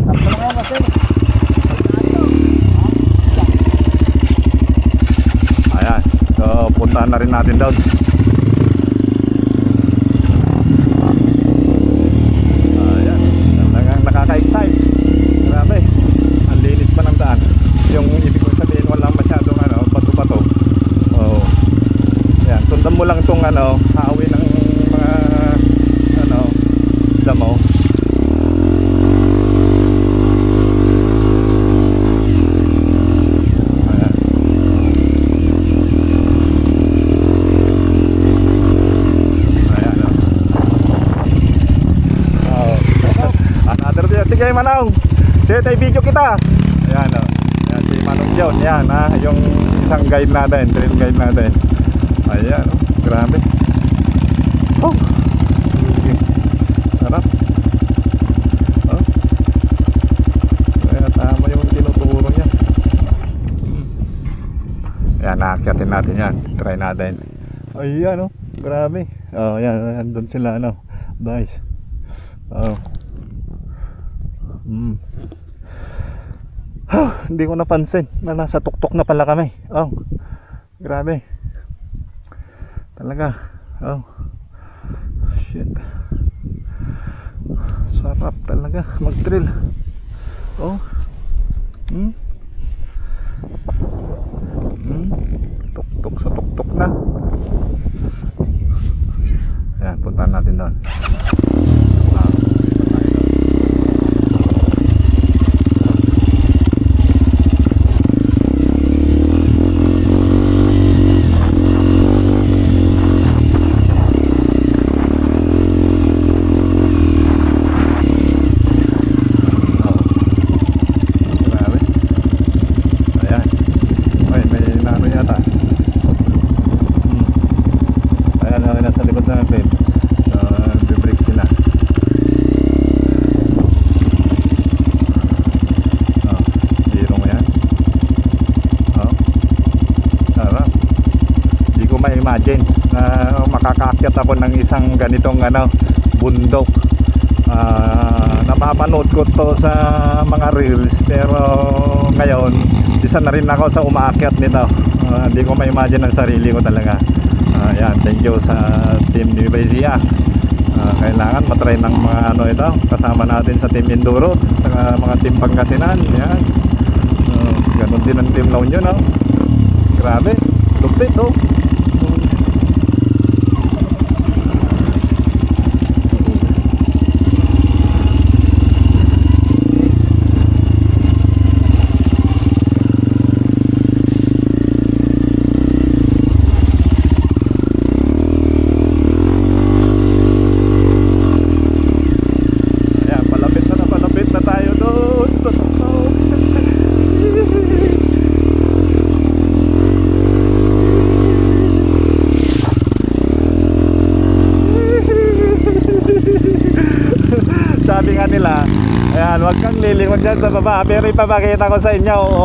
Ayan, so puntahan na rin natin doon. Ayan, talagang nakaka-excite. Grabe, ang linis pa ng daan. Yung ibig ko sabihin, walang masyadong bato-bato. Oh. Ayan, sundan mo lang itong hawin ng mga damo. Sige Manong, sige tayo video kita. Ayan o, ayan si Manong John. Ayan ha, yung isang guide natin, trail guide natin. Ayan o, grabe. Oh, sarap. Oh, ayan, tama yung tinuturo niya. Ayan, naakyatin natin yan. Try natin. Ayan o, grabe. Oh, ayan, andun sila guys. Oh. Hindi ko napansin na nasa tuktok na pala kami. Oh, grabe talaga. Oh, shit, sarap talaga mag-trail. Oh, tuktok sa tuktok na. Ayan, puntahan natin doon. Imagine na makakaakyat ako ng isang ganitong bundok. Napapanood ko to sa mga reels, pero ngayon isa na rin ako sa umaakyat nito. Hindi ko ma-imagine ang sarili ko talaga. Yan, thank you sa team ni Bezia. Kailangan matry ng mga ito kasama natin sa team Enduro, sa mga team Pangasinan. Yan, ganun din ang team La Union. Grabe, lupit oh. Sabi nga nila, ayan, wag kang lilingon dyan sa baba, pero ipapakita ko sa inyo.